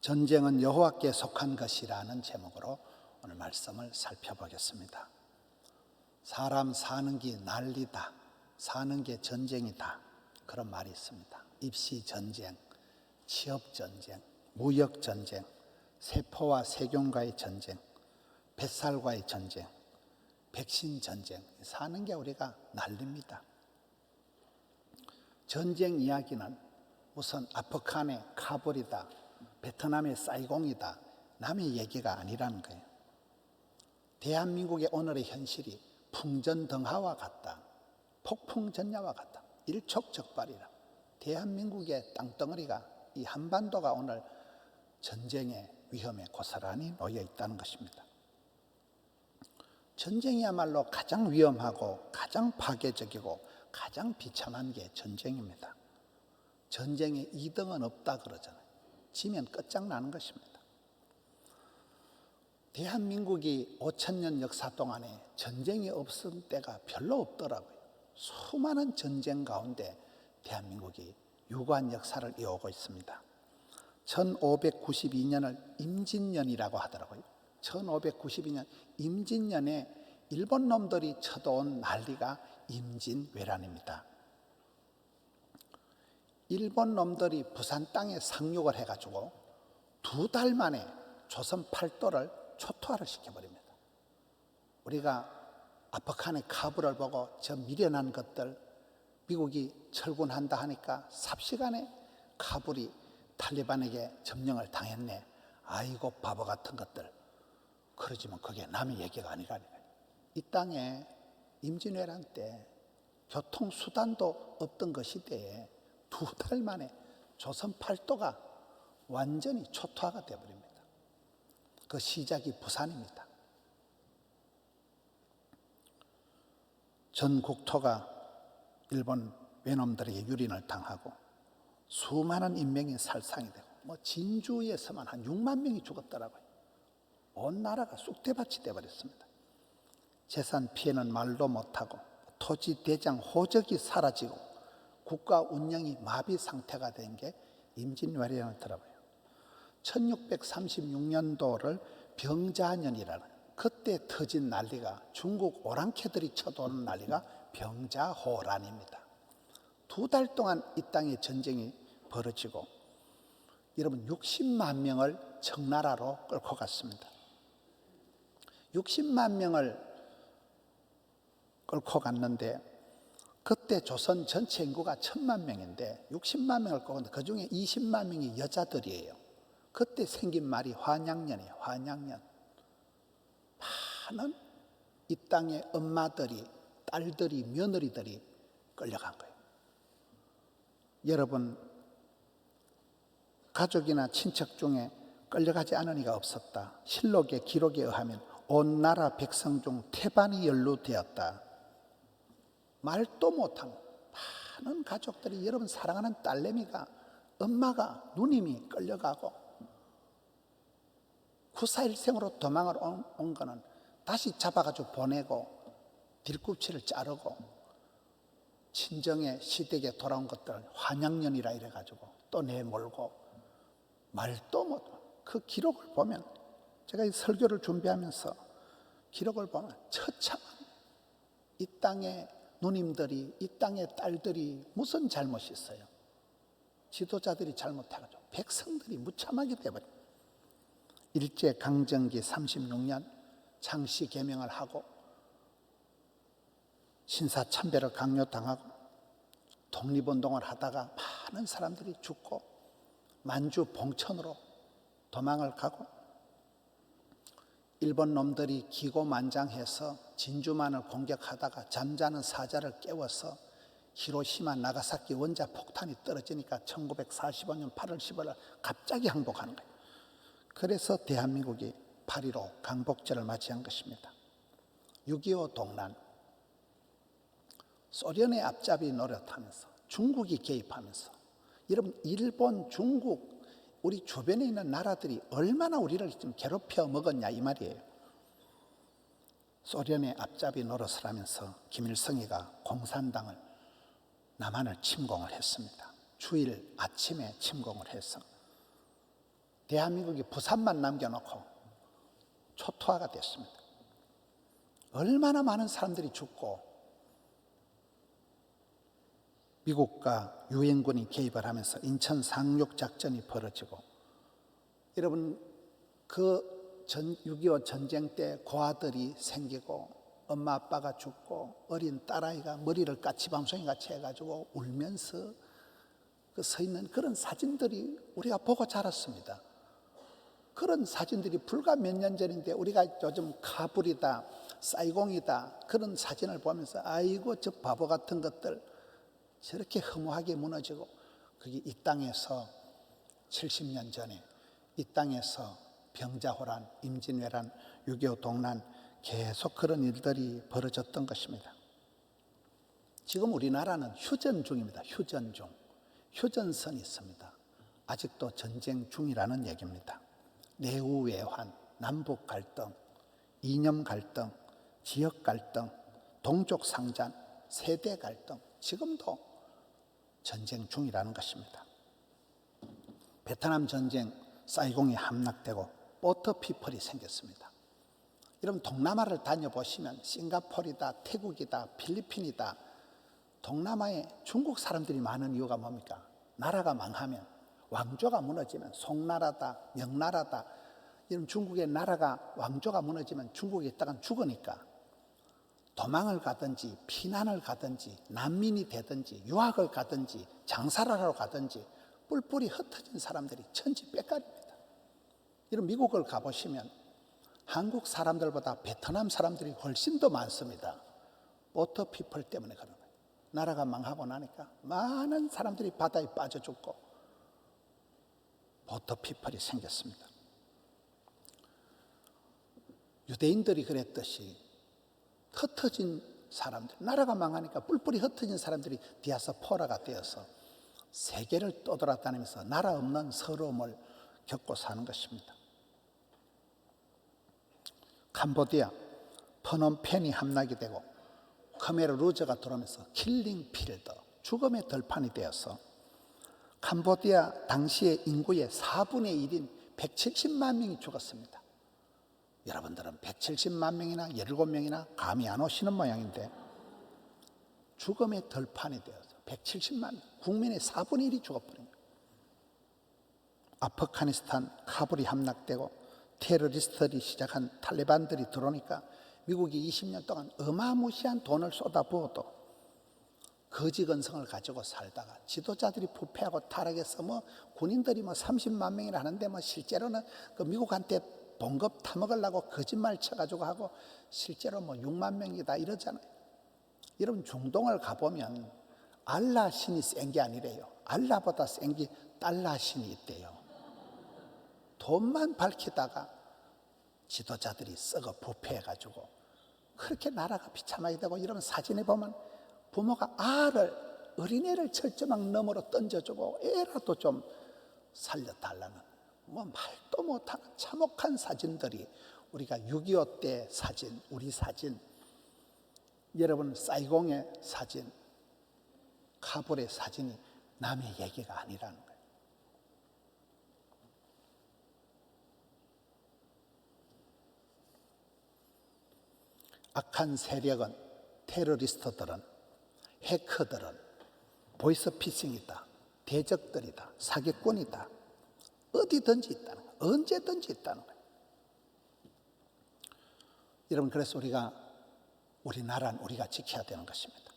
전쟁은 여호와께 속한 것이라는 제목으로 오늘 말씀을 살펴보겠습니다. 사람 사는 게 난리다, 사는 게 전쟁이다, 그런 말이 있습니다. 입시 전쟁, 취업 전쟁, 무역 전쟁, 세포와 세균과의 전쟁, 뱃살과의 전쟁, 백신 전쟁, 사는 게 우리가 난립니다. 전쟁 이야기는 우선 아프간의 카불이다, 베트남의 사이공이다, 남의 얘기가 아니라는 거예요. 대한민국의 오늘의 현실이 풍전등화와 같다, 폭풍전야와 같다, 일촉즉발이라. 대한민국의 땅덩어리가, 이 한반도가 오늘 전쟁의 위험에 고스란히 놓여 있다는 것입니다. 전쟁이야말로 가장 위험하고 가장 파괴적이고 가장 비참한 게 전쟁입니다. 전쟁에 2등은 없다 그러잖아요. 지면 끝장나는 것입니다. 대한민국이 5,000년 역사 동안에 전쟁이 없은 때가 별로 없더라고요. 수많은 전쟁 가운데 대한민국이 유구한 역사를 이어오고 있습니다. 1592년을 임진년이라고 하더라고요. 1592년 임진년에 일본 놈들이 쳐도온 난리가 임진왜란입니다. 일본 놈들이 부산 땅에 상륙을 해가지고 2달 만에 조선 팔도를 초토화를 시켜버립니다. 우리가 아프간의 카불을 보고 저 미련한 것들 미국이 철군한다 하니까 삽시간에 카불이 탈리반에게 점령을 당했네. 아이고 바보 같은 것들. 그러지만 그게 남의 얘기가 아니라니까요. 이 땅에 임진왜란 때 교통수단도 없던 그 시대에 2달 만에 조선 팔도가 완전히 초토화가 되어버립니다. 그 시작이 부산입니다. 전 국토가 일본 외놈들에게 유린을 당하고 수많은 인명이 살상이 되고 진주에서만 한 6만 명이 죽었더라고요. 온 나라가 쑥대밭이 되어버렸습니다. 재산 피해는 말도 못하고 토지 대장 호적이 사라지고 국가 운영이 마비 상태가 된 게 임진왜란이더라고요. 1636년도를 병자년이라는, 그때 터진 난리가, 중국 오랑캐들이 쳐도는 난리가 병자호란입니다. 2달 동안 이 땅에 전쟁이 벌어지고 여러분 60만 명을 청나라로 끌고 갔습니다. 60만 명을 끌고 갔는데 그때 조선 전체 인구가 1,000만 명인데 60만 명을 끌고 갔는데 그중에 20만 명이 여자들이에요. 그때 생긴 말이 환양년이에요. 환양년. 많은 이 땅의 엄마들이, 딸들이, 며느리들이 끌려간 거예요. 여러분, 가족이나 친척 중에 끌려가지 않은 이가 없었다. 실록의 기록에 의하면 온 나라 백성 중 태반이 연루되었다. 말도 못한 많은 가족들이, 여러분 사랑하는 딸내미가, 엄마가, 누님이 끌려가고 구사일생으로 도망을 온 거는 다시 잡아가지고 보내고 뒤꿈치를 자르고 친정의 시댁에 돌아온 것들을 환양년이라 이래가지고 또 내몰고 말도 못. 그 기록을 보면, 제가 이 설교를 준비하면서 기록을 보면 처참한, 이 땅의 누님들이, 이 땅의 딸들이 무슨 잘못이 있어요? 지도자들이 잘못해가지고 백성들이 무참하게 되어버린. 일제강점기 36년 장씨 개명을 하고 신사참배를 강요당하고 독립운동을 하다가 많은 사람들이 죽고 만주 봉천으로 도망을 가고 일본 놈들이 기고만장해서 진주만을 공격하다가 잠자는 사자를 깨워서 히로시마 나가사키 원자 폭탄이 떨어지니까 1945년 8월 15일 갑자기 항복하는 거예요. 그래서 대한민국이 8.15 강복절을 맞이한 것입니다. 6.25 동란, 소련의 앞잡이 노릇하면서 중국이 개입하면서, 여러분 일본, 중국, 우리 주변에 있는 나라들이 얼마나 우리를 좀 괴롭혀 먹었냐 이 말이에요. 소련의 앞잡이 노릇을 하면서 김일성이가 공산당을, 남한을 침공을 했습니다. 주일 아침에 침공을 해서 대한민국이 부산만 남겨놓고 초토화가 됐습니다. 얼마나 많은 사람들이 죽고 미국과 유엔군이 개입을 하면서 인천 상륙 작전이 벌어지고, 여러분 그 6.25 전쟁 때 고아들이 생기고 엄마 아빠가 죽고 어린 딸아이가 머리를 까치밤송이 같이 해가지고 울면서 그 서 있는 그런 사진들이 우리가 보고 자랐습니다. 그런 사진들이 불과 몇 년 전인데 우리가 요즘 카불이다, 사이공이다 그런 사진을 보면서 아이고 저 바보 같은 것들 저렇게 허무하게 무너지고, 그게 이 땅에서 70년 전에 이 땅에서 병자호란, 임진왜란, 6.25 동란 계속 그런 일들이 벌어졌던 것입니다. 지금 우리나라는 휴전 중입니다. 휴전 중. 휴전선이 있습니다. 아직도 전쟁 중이라는 얘기입니다. 내후외환, 남북 갈등, 이념 갈등, 지역 갈등, 동족 상잔, 세대 갈등, 지금도 전쟁 중이라는 것입니다. 베트남 전쟁, 사이공이 함락되고 보트피플이 생겼습니다. 여러분 동남아를 다녀보시면 싱가포르이다, 태국이다, 필리핀이다, 동남아에 중국 사람들이 많은 이유가 뭡니까? 나라가 망하면, 왕조가 무너지면, 송나라다, 명나라다, 이런 중국의 나라가 왕조가 무너지면 중국에 있다간 죽으니까 도망을 가든지 피난을 가든지 난민이 되든지 유학을 가든지 장사를 하러 가든지 뿔뿔이 흩어진 사람들이 천지백갈입니다. 이런 미국을 가보시면 한국 사람들보다 베트남 사람들이 훨씬 더 많습니다. 보트피플 때문에 그런 거예요. 나라가 망하고 나니까 많은 사람들이 바다에 빠져 죽고 보트피플이 생겼습니다. 유대인들이 그랬듯이 흩어진 사람들, 나라가 망하니까 뿔뿔이 흩어진 사람들이 디아스포라가 되어서 세계를 떠돌아다니면서 나라 없는 서러움을 겪고 사는 것입니다. 캄보디아, 프놈펜이 함락이 되고 khmer 루저가 들어오면서 킬링 필드, 죽음의 들판이 되어서 캄보디아 당시의 인구의 4분의 1인 170만 명이 죽었습니다. 여러분들은 170만 명이나 17명이나 감이 안 오시는 모양인데 죽음의 들판이 되어서 170만 명, 국민의 4분의 1이 죽어버린 거예요. 아프가니스탄 카불이 함락되고 테러리스트들이 시작한 탈레반들이 들어오니까 미국이 20년 동안 어마무시한 돈을 쏟아부어도 거지건성을 가지고 살다가 지도자들이 부패하고 타락해서 군인들이 30만 명이나 하는데 실제로는 그 미국한테 봉급 타먹으려고 거짓말 쳐가지고 하고 실제로 6만 명이다 이러잖아요. 여러분 중동을 가보면 알라 신이 센 게 아니래요. 알라보다 센 게 달라 신이 있대요. 돈만 밝히다가 지도자들이 썩어 부패해가지고 그렇게 나라가 비참하게 되고, 이런 사진에 보면 부모가 어린애를 철조망 너머로 던져주고 애라도 좀 살려달라는 말도 못하는 참혹한 사진들이, 우리가 6.25 때 사진, 우리 사진, 여러분 사이공의 사진, 카불의 사진이 남의 얘기가 아니라는 거예요. 악한 세력은, 테러리스트들은, 해커들은 보이스피싱이다, 대적들이다, 사기꾼이다, 어디든지 있다는 거예요. 언제든지 있다는 거예요. 여러분 그래서 우리나라는 우리가 지켜야 되는 것입니다.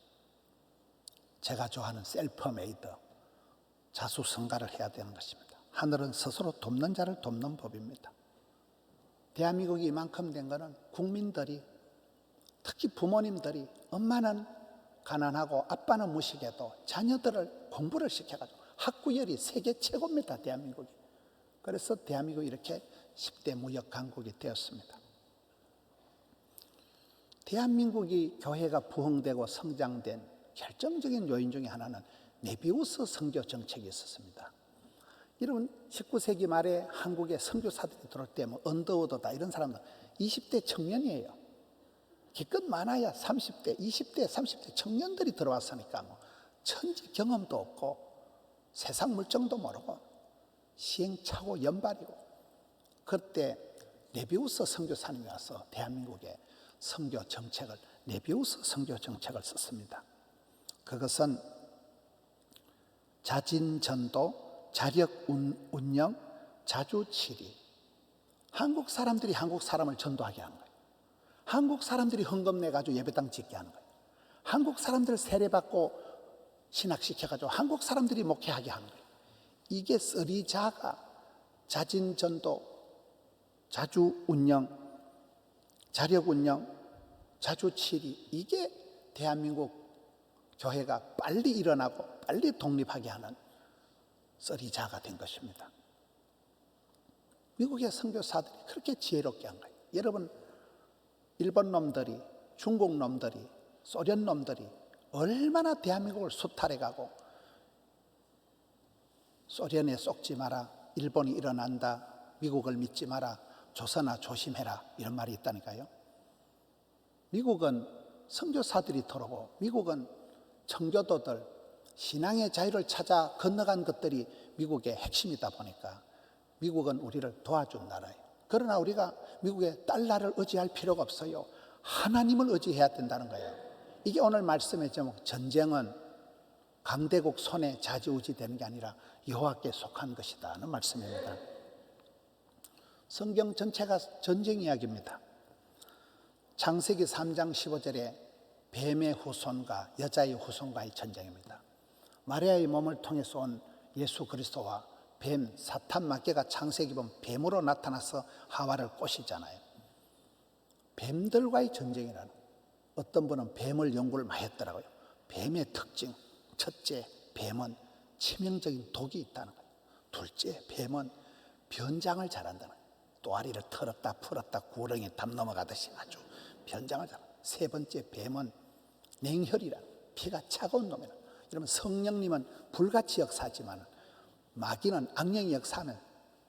제가 좋아하는 셀프메이드, 자수성가를 해야 되는 것입니다. 하늘은 스스로 돕는 자를 돕는 법입니다. 대한민국이 이만큼 된 것은 국민들이, 특히 부모님들이, 엄마는 가난하고 아빠는 무식해도 자녀들을 공부를 시켜가지고 학구열이 세계 최고입니다. 대한민국이. 그래서 대한민국이 이렇게 10대 무역 강국이 되었습니다. 대한민국이 교회가 부흥되고 성장된 결정적인 요인 중에 하나는 네비우스 선교 정책이 있었습니다. 여러분 19세기 말에 한국에 선교사들이 들어올 때 언더우드다 이런 사람들 20대 청년이에요. 기껏 많아야 30대, 20대, 30대 청년들이 들어왔으니까 천지 경험도 없고 세상 물정도 모르고 시행착오 연발이고, 그때 네비우스 선교사님이 와서 대한민국의 선교 정책을, 네비우스 선교 정책을 썼습니다. 그것은 자진전도, 자력운영, 자주치리. 한국 사람들이 한국 사람을 전도하게 하는 거예요. 한국 사람들이 헌금 내가지고 예배당 짓게 하는 거예요. 한국 사람들 세례받고 신학시켜가지고 한국 사람들이 목회하게 하는 거예요. 이게 쓰리자가 자진전도, 자주운영, 자력운영, 자주치리, 이게 대한민국 교회가 빨리 일어나고 빨리 독립하게 하는 쓰리자가 된 것입니다. 미국의 선교사들이 그렇게 지혜롭게 한 거예요. 여러분, 일본 놈들이, 중국 놈들이, 소련 놈들이 얼마나 대한민국을 수탈해가고, 소련에 속지 마라, 일본이 일어난다, 미국을 믿지 마라, 조선아 조심해라, 이런 말이 있다니까요. 미국은 선교사들이 들어오고, 미국은 청교도들, 신앙의 자유를 찾아 건너간 것들이 미국의 핵심이다 보니까 미국은 우리를 도와준 나라예요. 그러나 우리가 미국의 달러를 의지할 필요가 없어요. 하나님을 의지해야 된다는 거예요. 이게 오늘 말씀의 제목, 전쟁은 강대국 손에 좌지우지 되는 게 아니라 여호와께 속한 것이다는 말씀입니다. 성경 전체가 전쟁 이야기입니다. 창세기 3장 15절에 뱀의 후손과 여자의 후손과의 전쟁입니다. 마리아의 몸을 통해서 온 예수 그리스도와 뱀, 사탄 마귀가 창세기 보면 뱀으로 나타나서 하와를 꼬시잖아요. 뱀들과의 전쟁이라는, 어떤 분은 뱀을 연구를 많이 했더라고요. 뱀의 특징, 첫째, 뱀은 치명적인 독이 있다는 거예요. 둘째, 뱀은 변장을 잘한다는 거예요. 또아리를 털었다 풀었다 구렁이 담 넘어가듯이 아주 변장을 잘한다. 세 번째, 뱀은 냉혈이라, 피가 차가운 놈이라. 여러분, 성령님은 불같이 역사하지만 마귀는 악령이 역사하면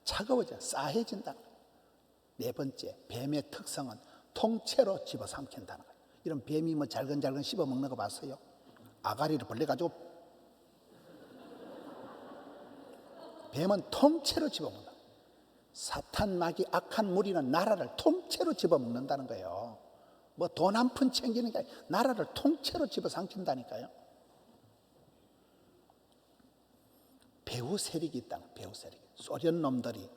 차가워져 싸해진다. 네 번째, 뱀의 특성은 통째로 집어삼킨다는 거예요. 이런 뱀이 뭐 잘근잘근 씹어 먹는 거 봤어요? 아가리를 벌려가지고 뱀은 통째로 집어먹는다. 사탄 마귀 악한 무리는 나라를 통째로 집어먹는다는 거예요. 뭐 돈 한 푼 챙기는 게 아니라 나라를 통째로 집어삼킨다니까요. 배후 세력이 있다는, 배후 세력. 소련 놈들이,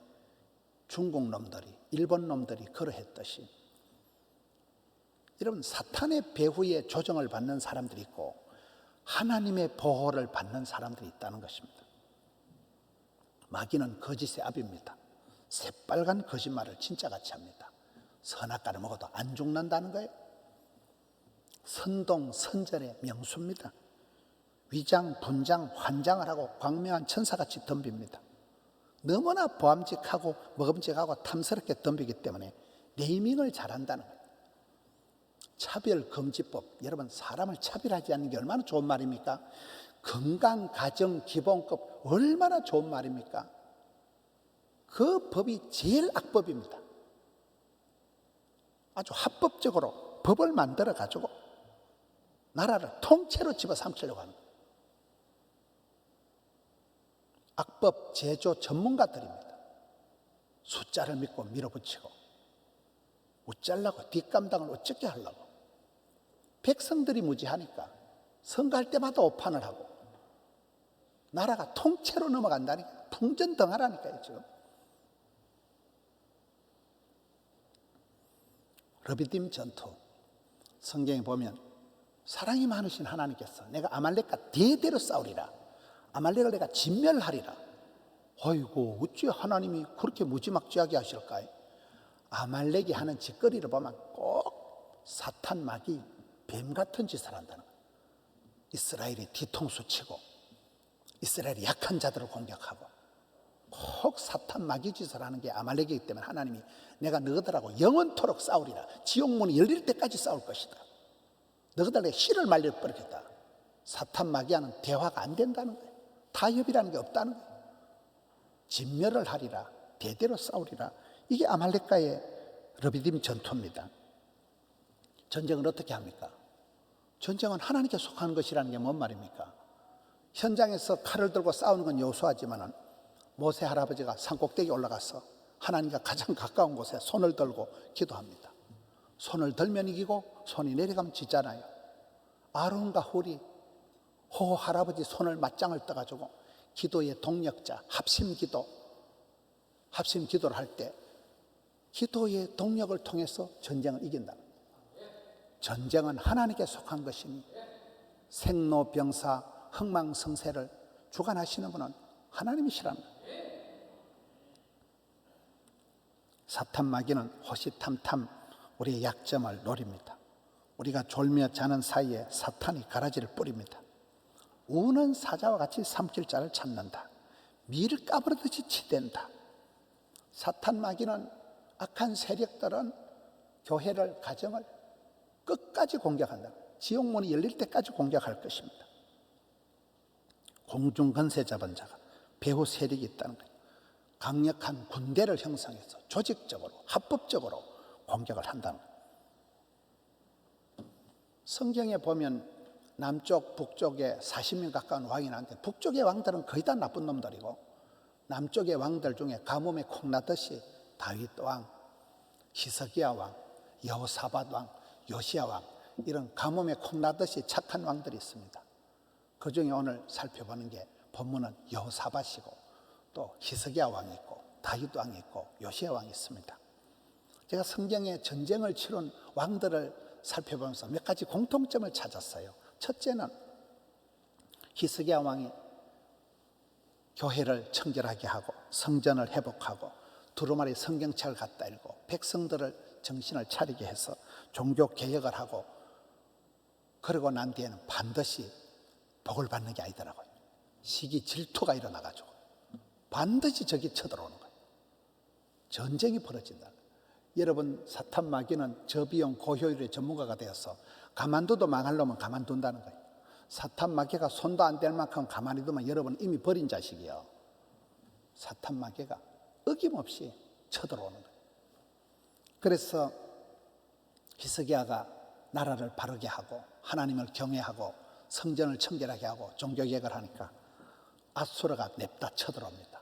중국 놈들이, 일본 놈들이 그러했듯이 여러분, 사탄의 배후에 조정을 받는 사람들이 있고 하나님의 보호를 받는 사람들이 있다는 것입니다. 마귀는 거짓의 압입니다. 새빨간 거짓말을 진짜같이 합니다. 선악과를 먹어도 안 죽는다는 거예요. 선동선전의 명수입니다. 위장, 분장, 환장을 하고 광명한 천사같이 덤빕니다. 너무나 보암직하고 먹음직하고 탐스럽게 덤비기 때문에 네이밍을 잘한다는 거예요. 차별금지법, 여러분, 사람을 차별하지 않는 게 얼마나 좋은 말입니까? 건강가정기본법, 얼마나 좋은 말입니까? 그 법이 제일 악법입니다. 아주 합법적으로 법을 만들어 가지고 나라를 통째로 집어삼키려고 하는 거예요. 악법 제조 전문가들입니다. 숫자를 믿고 밀어붙이고 어쩌려고, 뒷감당을 어떻게 하려고. 백성들이 무지하니까 선거할 때마다 오판을 하고 나라가 통째로 넘어간다니까. 풍전등하라니까요. 지금 르비딤 전투, 성경에 보면 사랑이 많으신 하나님께서 내가 아말렉과 대대로 싸우리라, 아말렉을 내가 진멸하리라. 아이고, 어찌 하나님이 그렇게 무지막지하게 하실까요? 아말렉이 하는 짓거리를 보면 꼭 사탄 마귀 뱀 같은 짓을 한다는 거예요. 이스라엘이 뒤통수 치고 이스라엘이 약한 자들을 공격하고 꼭 사탄 마귀 짓을 하는 게 아말렉이기 때문에 하나님이 내가 너희들하고 영원토록 싸우리라, 지옥문이 열릴 때까지 싸울 것이다, 너희들에게 씨를 말려버리겠다. 사탄 마귀와는 대화가 안 된다는 거예요. 타협이라는 게 없다는 거예요. 진멸을 하리라, 대대로 싸우리라. 이게 아말렉과의 르비딤 전투입니다. 전쟁을 어떻게 합니까? 전쟁은 하나님께 속하는 것이라는 게 뭔 말입니까? 현장에서 칼을 들고 싸우는 건 요소하지만 모세 할아버지가 산꼭대기에 올라가서 하나님과 가장 가까운 곳에 손을 들고 기도합니다. 손을 들면 이기고 손이 내려가면 지잖아요. 아론과 훌이 할아버지 손을 맞짱을 떠가지고 기도의 동력자 합심기도를 할 때 기도의 동력을 통해서 전쟁을 이긴다. 전쟁은 하나님께 속한 것이니 생로병사 흥망성쇠를 주관하시는 분은 하나님이시랍니다. 사탄 마귀는 호시탐탐 우리의 약점을 노립니다. 우리가 졸며 자는 사이에 사탄이 가라지를 뿌립니다. 우는 사자와 같이 삼킬 자를 찾는다. 밀을 까부르듯이 치댄다. 사탄 마귀는 악한 세력들은 교회를, 가정을 끝까지 공격한다. 지옥문이 열릴 때까지 공격할 것입니다. 공중건세 잡은 자가 배후 세력이 있다는 거예요. 강력한 군대를 형성해서 조직적으로 합법적으로 공격을 한다는 거예요. 성경에 보면 남쪽 북쪽에 40명 가까운 왕이 나는데 북쪽의 왕들은 거의 다 나쁜 놈들이고 남쪽의 왕들 중에 가뭄에 콩나듯이 다윗 왕, 히스기야 왕, 여호사밧 왕, 요시야 왕, 이런 가뭄에 콩나듯이 착한 왕들이 있습니다. 그 중에 오늘 살펴보는 게 본문은 여호사밧이고 또 히스기야 왕이 있고 다윗 왕이 있고 요시야 왕이 있습니다. 제가 성경에 전쟁을 치른 왕들을 살펴보면서 몇 가지 공통점을 찾았어요. 첫째는 히스기야 왕이 교회를 청결하게 하고 성전을 회복하고 두루마리 성경책을 갖다 읽고 백성들을 정신을 차리게 해서 종교 개혁을 하고 그러고 난 뒤에는 반드시 복을 받는 게 아니더라고요. 시기 질투가 일어나가지고 반드시 적이 쳐들어오는 거예요. 전쟁이 벌어진다. 여러분, 사탄 마귀는 저비용 고효율의 전문가가 되어서 가만둬도 망할 놈은 가만둔다는 거예요. 사탄 마귀가 손도 안 댈 만큼 가만히 두면 여러분 이미 버린 자식이에요. 사탄 마귀가 어김없이 쳐들어오는 거예요. 그래서 히스기야가 나라를 바르게 하고 하나님을 경외하고 성전을 청결하게 하고 종교개혁을 하니까 아수르가 냅다 쳐들어옵니다.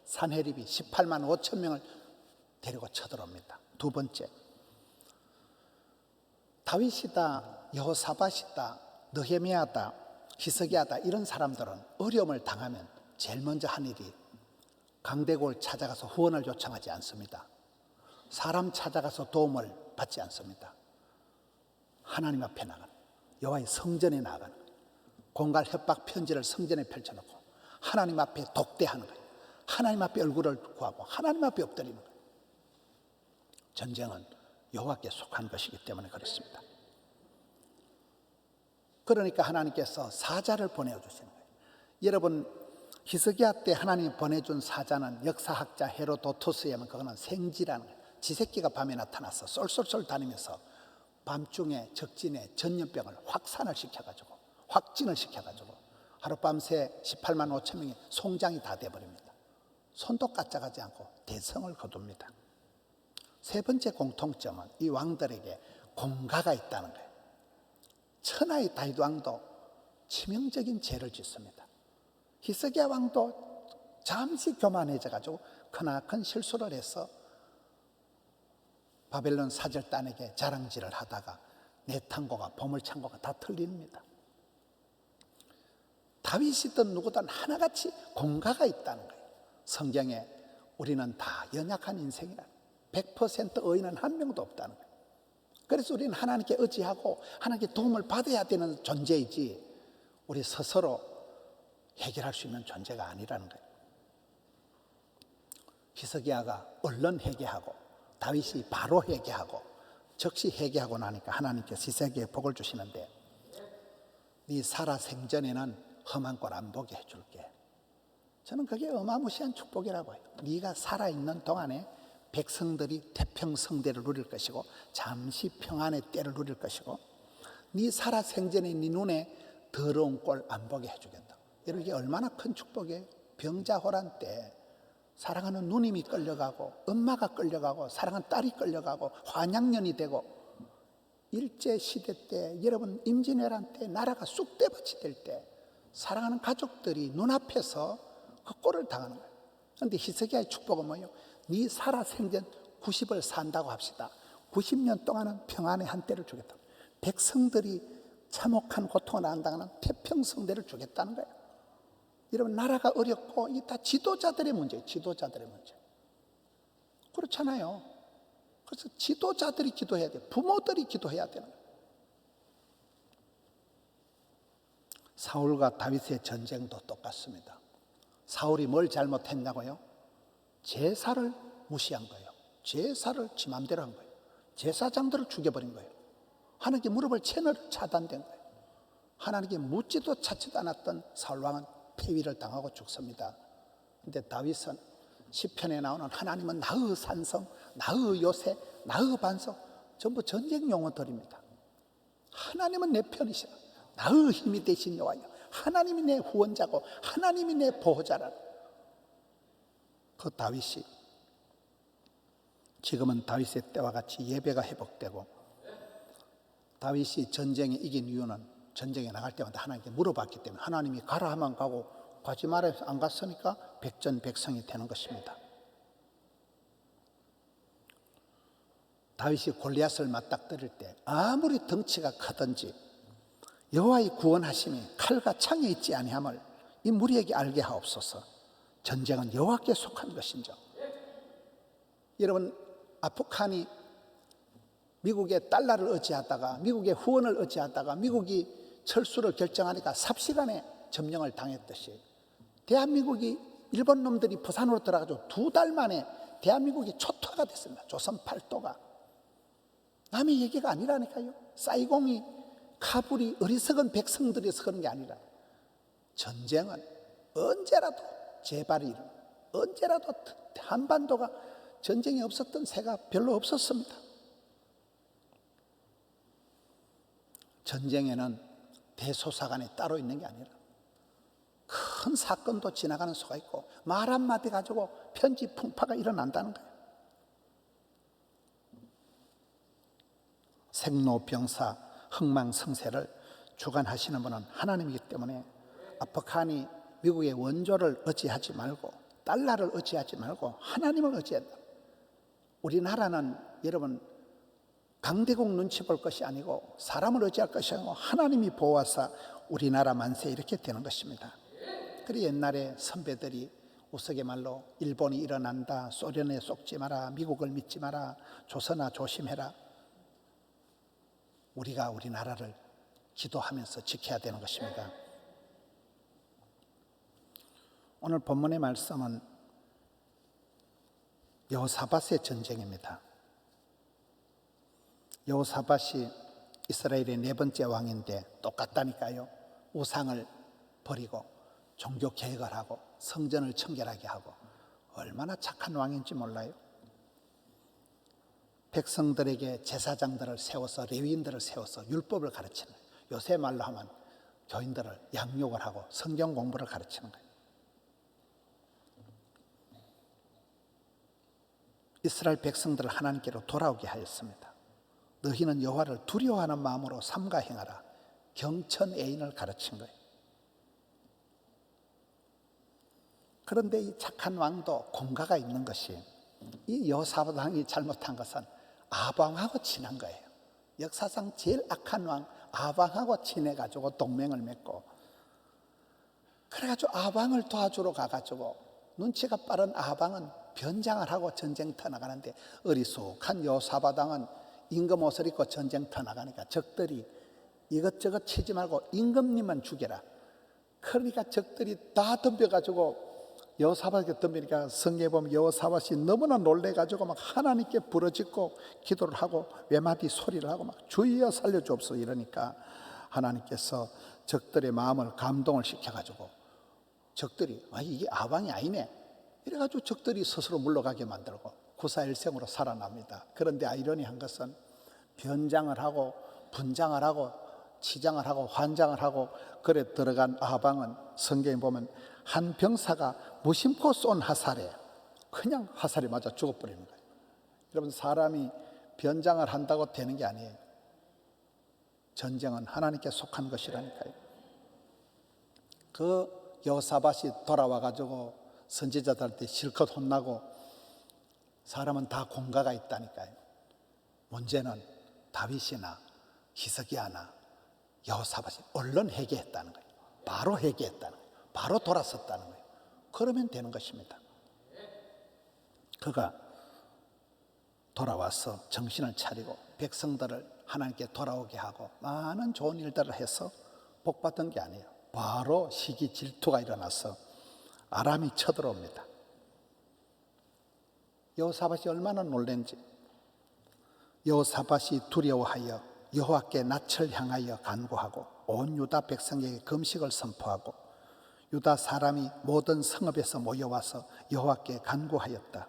산헤립이 18만 5천 명을 데리고 쳐들어옵니다. 두 번째, 다윗이다, 여호사밧이다, 느헤미야다, 히스기야다 이런 사람들은 어려움을 당하면 제일 먼저 한 일이 강대국을 찾아가서 후원을 요청하지 않습니다. 사람 찾아가서 도움을 받지 않습니다. 하나님 앞에 나가는, 여호와의 성전에 나가는, 공갈 협박 편지를 성전에 펼쳐놓고 하나님 앞에 독대하는 거예요. 하나님 앞에 얼굴을 구하고 하나님 앞에 엎드리는 거예요. 전쟁은 여호와께 속한 것이기 때문에 그렇습니다. 그러니까 하나님께서 사자를 보내주시는 거예요. 여러분, 히스기야 때 하나님이 보내준 사자는 역사학자 헤로도토스에 하면 그거는 생지라는 거예요. 지 새끼가 밤에 나타나서 쏠쏠쏠 다니면서 밤중에 적진에 전염병을 확진을 시켜가지고 하룻밤새 18만 5천 명이 송장이 다 돼버립니다. 손도 까짝하지 않고 대성을 거둡니다. 세 번째 공통점은 이 왕들에게 공가가 있다는 거예요. 천하의 다윗 왕도 치명적인 죄를 짓습니다. 히스기야 왕도 잠시 교만해져가지고 크나큰 실수를 해서 바벨론 사절단에게 자랑질을 하다가 내탕고가 보물창고가 다 털립니다. 다윗이든 누구든 하나같이 공가가 있다는 거예요. 성경에 우리는 다 연약한 인생이라 100% 의인은 한 명도 없다는 거예요. 그래서 우리는 하나님께 의지하고 하나님께 도움을 받아야 되는 존재이지 우리 스스로 해결할 수 있는 존재가 아니라는 거예요. 히스기야가 얼른 회개하고 다윗이 바로 회개하고 즉시 회개하고 나니까 하나님께서 히스기야에게 복을 주시는데 네 살아 생전에는 험한 꼴 안 보게 해줄게. 저는 그게 어마무시한 축복이라고 해요. 네가 살아있는 동안에 백성들이 태평성대를 누릴 것이고 잠시 평안의 때를 누릴 것이고 네 살아 생전에 네 눈에 더러운 꼴 안 보게 해주겠다. 여러분, 이게 얼마나 큰 축복이에요. 병자호란 때 사랑하는 누님이 끌려가고 엄마가 끌려가고 사랑하는 딸이 끌려가고 환양년이 되고 일제시대 때 여러분 임진왜란 때 나라가 쑥대밭이 될 때 사랑하는 가족들이 눈앞에서 그 꼴을 당하는 거예요. 그런데 히스기야의 축복은 뭐예요? 네 살아 생전 90을 산다고 합시다. 90년 동안은 평안의 한때를 주겠다. 백성들이 참혹한 고통을 안당하는 태평성대를 주겠다는 거예요. 여러분, 나라가 어렵고 이 다 지도자들의 문제예요. 지도자들의 문제. 그렇잖아요. 그래서 지도자들이 기도해야 돼요. 부모들이 기도해야 되는 거예요. 사울과 다윗의 전쟁도 똑같습니다. 사울이 뭘 잘못했냐고요? 제사를 무시한 거예요. 제사를 지 맘대로 한 거예요. 제사장들을 죽여버린 거예요. 하나님께 무릎을 채널 차단된 거예요. 하나님께 묻지도 찾지도 않았던 사울왕은 폐위를 당하고 죽습니다. 그런데 다윗은 시편에 나오는 하나님은 나의 산성, 나의 요새, 나의 반석, 전부 전쟁 용어들입니다. 하나님은 내 편이시라. 나의 힘이 되신 여호와여. 하나님이 내 후원자고 하나님이 내 보호자라. 그 다윗이 지금은 다윗의 때와 같이 예배가 회복되고, 다윗이 전쟁에 이긴 이유는 전쟁에 나갈 때마다 하나님께 물어봤기 때문에, 하나님이 가라 하면 가고 가지 말아 해서 안 갔으니까 백전백승이 되는 것입니다. 다윗이 골리앗을 맞닥뜨릴 때 아무리 덩치가 크든지 여호와의 구원하심이 칼과 창에 있지 아니함을 이 무리에게 알게 하옵소서. 전쟁은 여호와께 속한 것인즉. 여러분, 아프간이 미국의 달러를 의지하다가, 미국의 후원을 의지하다가 미국이 철수를 결정하니까 삽시간에 점령을 당했듯이, 대한민국이 일본 놈들이 부산으로 들어가서 2달 만에 대한민국이 초토화가 됐습니다. 조선 팔도가. 남의 얘기가 아니라니까요. 사이공이, 카불이 어리석은 백성들에서 그런 게 아니라, 전쟁은 언제라도 재발이 일어나. 언제라도 한반도가 전쟁이 없었던 새가 별로 없었습니다. 전쟁에는 대소사관이 따로 있는 게 아니라 큰 사건도 지나가는 수가 있고, 말 한마디 가지고 편지 풍파가 일어난다는 거예요. 생로병사, 흥망성쇠를 주관하시는 분은 하나님이기 때문에, 아프간이 미국의 원조를 의지하지 말고 달러를 의지하지 말고 하나님을 의지한다. 우리나라는 여러분, 강대국 눈치 볼 것이 아니고 사람을 의지할 것이 아니고 하나님이 보호하사 우리나라 만세, 이렇게 되는 것입니다. 그래서 옛날에 선배들이 우스개 말로 일본이 일어난다, 소련에 속지 마라, 미국을 믿지 마라, 조선아 조심해라. 우리가 우리나라를 기도하면서 지켜야 되는 것입니다. 오늘 본문의 말씀은 여호사밧의 전쟁입니다. 여호사밧이 이스라엘의 4번째 왕인데 똑같다니까요. 우상을 버리고 종교 개혁을 하고 성전을 청결하게 하고, 얼마나 착한 왕인지 몰라요. 백성들에게 제사장들을 세워서, 레위인들을 세워서 율법을 가르치는 거예요. 요새 말로 하면 교인들을 양육을 하고 성경 공부를 가르치는 거예요. 이스라엘 백성들을 하나님께로 돌아오게 하였습니다. 너희는 여호와를 두려워하는 마음으로 삼가 행하라. 경천애인을 가르친 거예요. 그런데 이 착한 왕도 공가가 있는 것이, 이 여호사밧 왕이 잘못한 것은 아방하고 친한 거예요. 역사상 제일 악한 왕 아방하고 친해가지고 동맹을 맺고, 그래가지고 아방을 도와주러 가가지고, 눈치가 빠른 아방은 변장을 하고 전쟁터 나가는데, 어리숙한 여호사밧 왕은 임금 옷을 입고 전쟁터 나가니까 적들이 이것저것 치지 말고 임금님만 죽여라. 그러니까 적들이 다 덤벼가지고 여호사밧에게 덤비니까, 성경에 보면 여호사밧이 너무나 놀래가지고 막 하나님께 부르짖고 기도를 하고 외마디 소리를 하고 막 주여 살려주옵소서 이러니까, 하나님께서 적들의 마음을 감동을 시켜가지고 적들이 이게 아방이 아니네 이래가지고 적들이 스스로 물러가게 만들고 구사일생으로 살아납니다. 그런데 아이러니한 것은 변장을 하고 분장을 하고 치장을 하고 환장을 하고 그래 들어간 아방은, 성경에 보면 한 병사가 무심코 쏜 화살에 그냥 화살이 맞아 죽어버리는 거예요. 여러분, 사람이 변장을 한다고 되는 게 아니에요. 전쟁은 하나님께 속한 것이라니까요. 그 여호사밧이 돌아와가지고 선지자들한테 실컷 혼나고 사람은 다 공가가 있다니까요. 문제는 다윗이나 히스기야나 여호사밧이 얼른 회개했다는 거예요. 바로 회개했다는 거예요. 바로 돌아섰다는 거예요. 그러면 되는 것입니다. 그가 돌아와서 정신을 차리고 백성들을 하나님께 돌아오게 하고 많은 좋은 일들을 해서 복받은 게 아니에요. 바로 시기 질투가 일어나서 아람이 쳐들어옵니다. 여호사밧이 얼마나 놀란지. 여호사밧이 두려워하여 여호와께 낯을 향하여 간구하고 온 유다 백성에게 금식을 선포하고 유다 사람이 모든 성읍에서 모여와서 여호와께 간구하였다.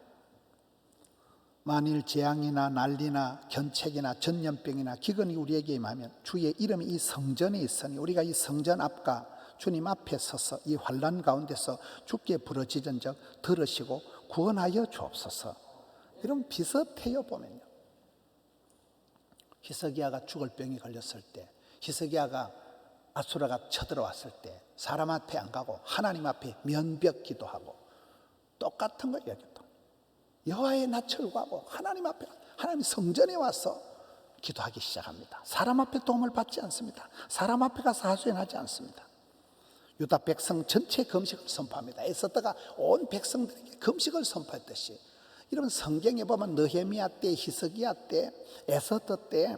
만일 재앙이나 난리나 견책이나 전염병이나 기근이 우리에게 임하면 주의 이름이 이 성전에 있으니 우리가 이 성전 앞과 주님 앞에 서서 이 환난 가운데서 주께 부르짖은즉 들으시고 구원하여 주옵소서. 이런 비슷해요. 보면요, 히스기야가 죽을 병이 걸렸을 때, 히스기야가 아수라가 쳐들어왔을 때 사람 앞에 안 가고 하나님 앞에 면벽 기도하고 똑같은 거예요. 여기도 여호와의 낯을 구하고 하나님 앞에, 하나님 성전에 와서 기도하기 시작합니다. 사람 앞에 도움을 받지 않습니다. 사람 앞에 가서 하소연하지 않습니다. 유다 백성 전체 금식을 선포합니다. 에스더가 온 백성들에게 금식을 선포했듯이, 이런 성경에 보면 느헤미야 때, 히스기야 때, 에스더 때,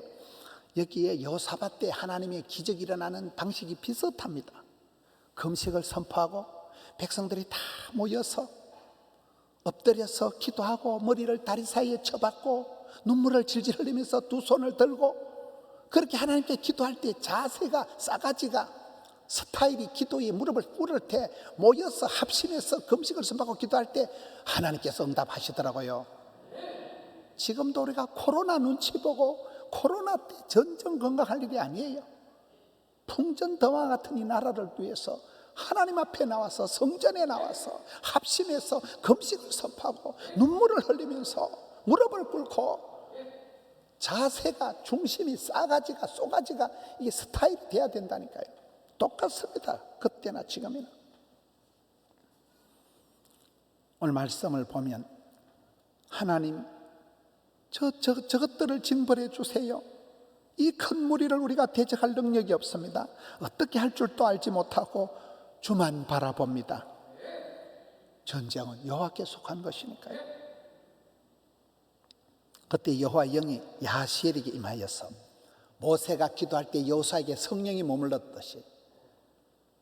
여기에 여호사밧 때 하나님의 기적이 일어나는 방식이 비슷합니다. 금식을 선포하고 백성들이 다 모여서 엎드려서 기도하고 머리를 다리 사이에 쳐박고 눈물을 질질 흘리면서 두 손을 들고 그렇게 하나님께 기도할 때 자세가, 싸가지가, 스타일이 기도에 무릎을 꿇을 때 모여서 합심해서 금식을 선포하고 기도할 때 하나님께서 응답하시더라고요. 지금도 우리가 코로나 눈치 보고 코로나 때 전전 건강할 일이 아니에요. 풍전더와 같은 이 나라를 위해서 하나님 앞에 나와서 성전에 나와서 합심해서 금식을 선포하고 눈물을 흘리면서 무릎을 꿇고 자세가, 중심이, 싸가지가, 쏘가지가 이게 스타일이 돼야 된다니까요. 똑같습니다. 그때나 지금이나. 오늘 말씀을 보면 하나님 저것들을 징벌해 주세요. 이 큰 무리를 우리가 대적할 능력이 없습니다. 어떻게 할 줄도 알지 못하고 주만 바라봅니다. 전쟁은 여호와께 속한 것이니까요. 그때 여호와 영이 야하시엘에게 임하여서 모세가 기도할 때 여호수아에게 성령이 머물렀듯이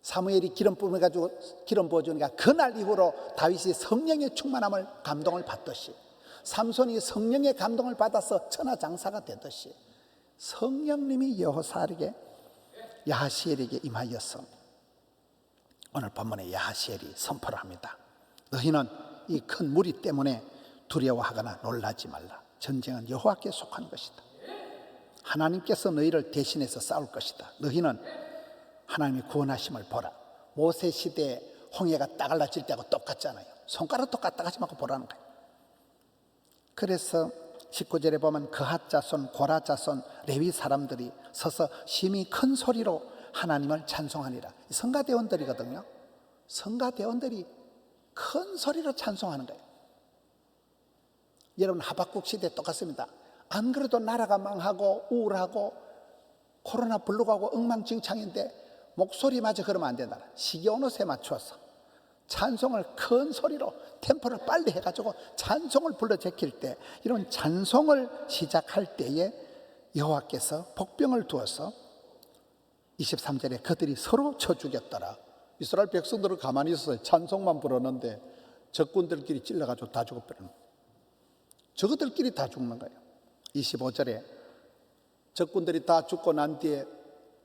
사무엘이 기름 뿜어가지고 기름 부어주니까 그날 이후로 다윗이 성령의 충만함을, 감동을 받듯이, 삼손이 성령의 감동을 받아서 천하장사가 되듯이 성령님이 여호사에게, 야하시엘에게 임하여서 오늘 본문에 야하시엘이 선포를 합니다. 너희는 이 큰 무리 때문에 두려워하거나 놀라지 말라. 전쟁은 여호와께 속한 것이다. 하나님께서 너희를 대신해서 싸울 것이다. 너희는 하나님이 구원하심을 보라. 모세 시대에 홍해가 따갈라질 때하고 똑같잖아요. 손가락도 까딱하지 말고 보라는 거예요. 그래서 19절에 보면 그핫 자손, 고라 자손, 레위 사람들이 서서 심히 큰 소리로 하나님을 찬송하니라. 성가대원들이거든요. 성가대원들이 큰 소리로 찬송하는 거예요. 여러분, 하박국 시대 똑같습니다. 안 그래도 나라가 망하고 우울하고 코로나 블루가고 엉망진창인데 목소리마저 그러면 안 된다. 시기온옷에 맞추어서 찬송을 큰 소리로 템포를 빨리 해가지고 찬송을 불러 제킬 때, 이런 찬송을 시작할 때에 여호와께서 복병을 두어서 23절에 그들이 서로 쳐 죽였더라. 이스라엘 백성들은 가만히 있었어요. 찬송만 부르는데 적군들끼리 찔러가지고 다 죽어버리는 거예요. 저것들끼리 다 죽는 거예요. 25절에 적군들이 다 죽고 난 뒤에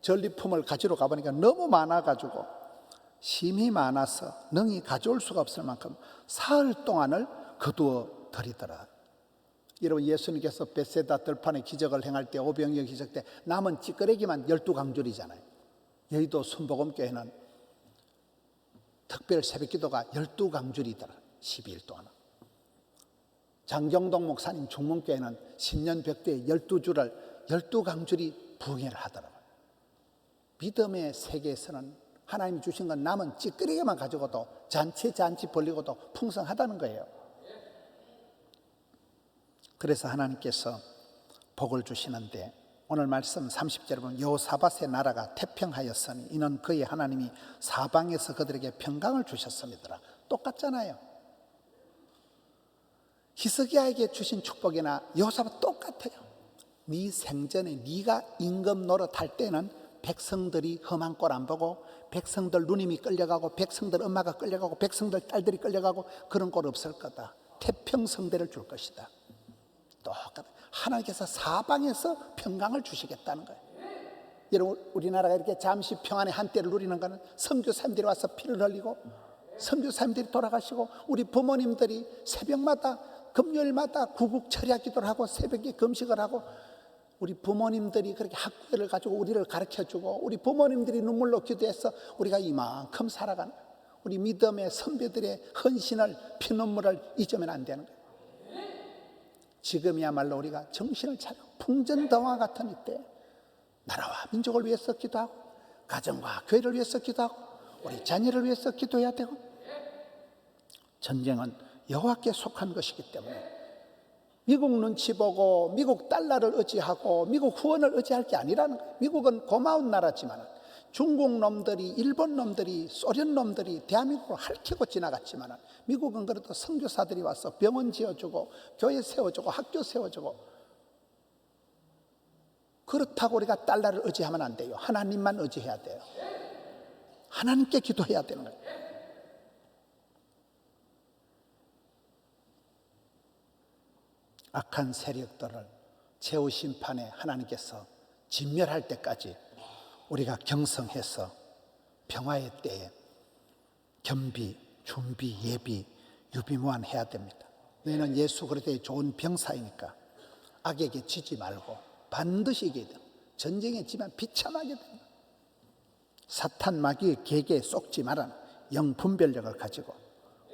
전리품을 가지러 가보니까 너무 많아가지고, 심이 많아서 능히 가져올 수가 없을 만큼 사흘 동안을 거두어 들이더라. 여러분, 예수님께서 벳세다 들판의 기적을 행할 때, 오병이어 기적 때 남은 찌끄레기만 12강줄이잖아요. 여의도 순복음교회는 특별 새벽기도가 12강줄이더라. 12일 동안. 장경동 목사님 중문교회는 10년 벽대에 12줄을 12강줄이 부흥회를 하더라고요. 믿음의 세계에서는 하나님이 주신 건 남은 찌끄리게만 가지고도 잔치 벌리고도 풍성하다는 거예요. 그래서 하나님께서 복을 주시는데 오늘 말씀 30절에 보면 여호사밧의 나라가 태평하였으니 이는 그의 하나님이 사방에서 그들에게 평강을 주셨음이더라. 똑같잖아요. 히스기야에게 주신 축복이나 여호사밧 똑같아요. 네 생전에 네가 임금 노릇할 때는 백성들이 험한 꼴 안 보고 백성들 누님이 끌려가고 백성들 엄마가 끌려가고 백성들 딸들이 끌려가고 그런 꼴 없을 거다. 태평성대를 줄 것이다. 똑같아. 하나님께서 사방에서 평강을 주시겠다는 거예요. 여러분, 우리나라가 이렇게 잠시 평안의 한때를 누리는 것은 선교사님들이 와서 피를 흘리고 선교사님들이 돌아가시고 우리 부모님들이 새벽마다 금요일마다 구국 철야 기도를 하고 새벽에 금식을 하고 우리 부모님들이 그렇게 학교를 가지고 우리를 가르쳐주고 우리 부모님들이 눈물로 기도해서 우리가 이만큼 살아가는 거예요. 우리 믿음의 선배들의 헌신을 피눈물을 잊으면 안 되는 거예요. 지금이야말로 우리가 정신을 차려 풍전등화 같은 이때 나라와 민족을 위해서 기도하고 가정과 교회를 위해서 기도하고 우리 자녀를 위해서 기도해야 되고 전쟁은 여호와께 속한 것이기 때문에 미국 눈치 보고 미국 달러를 의지하고 미국 후원을 의지할 게 아니라는 거예요. 미국은 고마운 나라지만 중국 놈들이 일본 놈들이 소련 놈들이 대한민국을 핥히고 지나갔지만 미국은 그래도 선교사들이 와서 병원 지어주고 교회 세워주고 학교 세워주고 그렇다고 우리가 달러를 의지하면 안 돼요. 하나님만 의지해야 돼요. 하나님께 기도해야 되는 거예요. 악한 세력들을 최후 심판에 하나님께서 진멸할 때까지 우리가 경성해서 평화의 때에 겸비, 준비, 예비, 유비무환해야 됩니다. 너희는 예수 그리스도의 좋은 병사이니까 악에게 지지 말고 반드시 이겨야 됩니다. 전쟁에 지면 비참하게 됩니다. 사탄 마귀의 계계에 쏙지 말아 영분별력을 가지고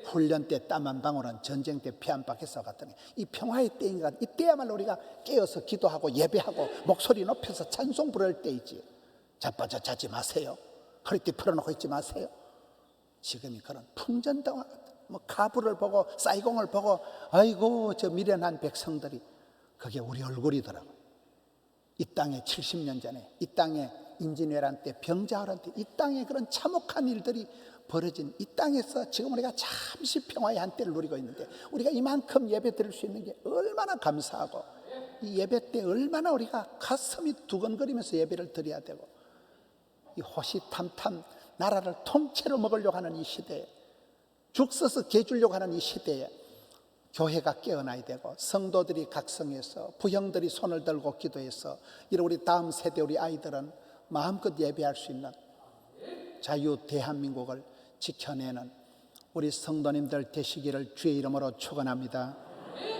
훈련 때 땀 한 방울은 전쟁 때 피 한 방울 갔더니 이 평화의 때인가 이때야말로 우리가 깨어서 기도하고 예배하고 목소리 높여서 찬송 부를 때이지 자빠져 자지 마세요. 허리띠 풀어놓고 있지 마세요. 지금이 그런 풍전등화 뭐 카불을 보고 사이공을 보고 아이고 저 미련한 백성들이 그게 우리 얼굴이더라고. 이 땅에 70년 전에 이 땅에 임진왜란 때 병자호란 때 이 땅에 그런 참혹한 일들이 벌어진 이 땅에서 지금 우리가 잠시 평화의 한때를 누리고 있는데 우리가 이만큼 예배 드릴 수 있는 게 얼마나 감사하고 이 예배 때 얼마나 우리가 가슴이 두근거리면서 예배를 드려야 되고 이 호시탐탐 나라를 통째로 먹으려고 하는 이 시대에 죽 써서 개 주려고 하는 이 시대에 교회가 깨어나야 되고 성도들이 각성해서 부형들이 손을 들고 기도해서 이런 우리 다음 세대 우리 아이들은 마음껏 예배할 수 있는 자유 대한민국을 지켜내는 우리 성도님들 되시기를 주의 이름으로 축원합니다.